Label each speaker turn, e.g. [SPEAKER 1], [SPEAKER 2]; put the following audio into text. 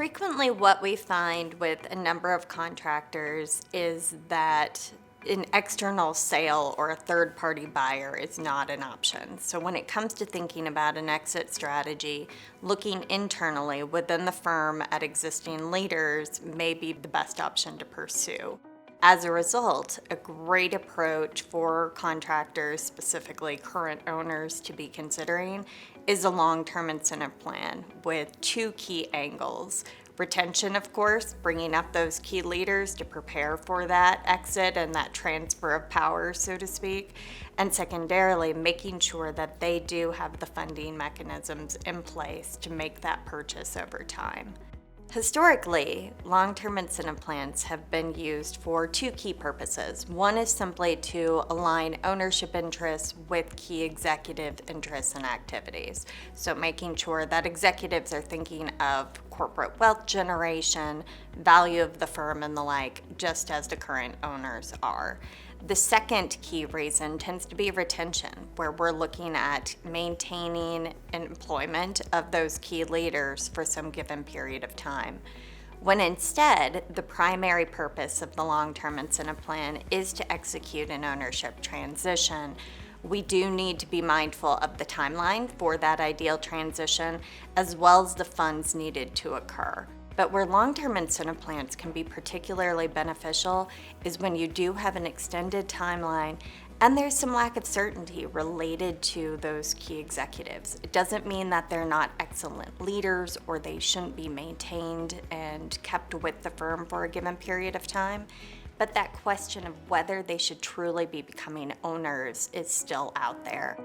[SPEAKER 1] Frequently, what we find with a number of contractors is that an external sale or a third party buyer is not an option. So, when it comes to thinking about an exit strategy, looking internally within the firm at existing leaders may be the best option to pursue. As a result, a great approach for contractors, specifically current owners, to be considering is a long-term incentive plan with two key angles. Retention, of course, bringing up those key leaders to prepare for that exit and that transfer of power, so to speak. And secondarily, making sure that they do have the funding mechanisms in place to make that purchase over time. Historically, long-term incentive plans have been used for two key purposes. One is simply to align ownership interests with key executive interests and activities. So making sure that executives are thinking of corporate wealth generation, value of the firm, and the like, just as the current owners are. The second key reason tends to be retention, where we're looking at maintaining employment of those key leaders for some given period of time. When instead, the primary purpose of the long-term incentive plan is to execute an ownership transition, we do need to be mindful of the timeline for that ideal transition, as well as the funds needed to occur. But where long-term incentive plans can be particularly beneficial is when you do have an extended timeline and there's some lack of certainty related to those key executives. It doesn't mean that they're not excellent leaders or they shouldn't be maintained and kept with the firm for a given period of time, but that question of whether they should truly be becoming owners is still out there.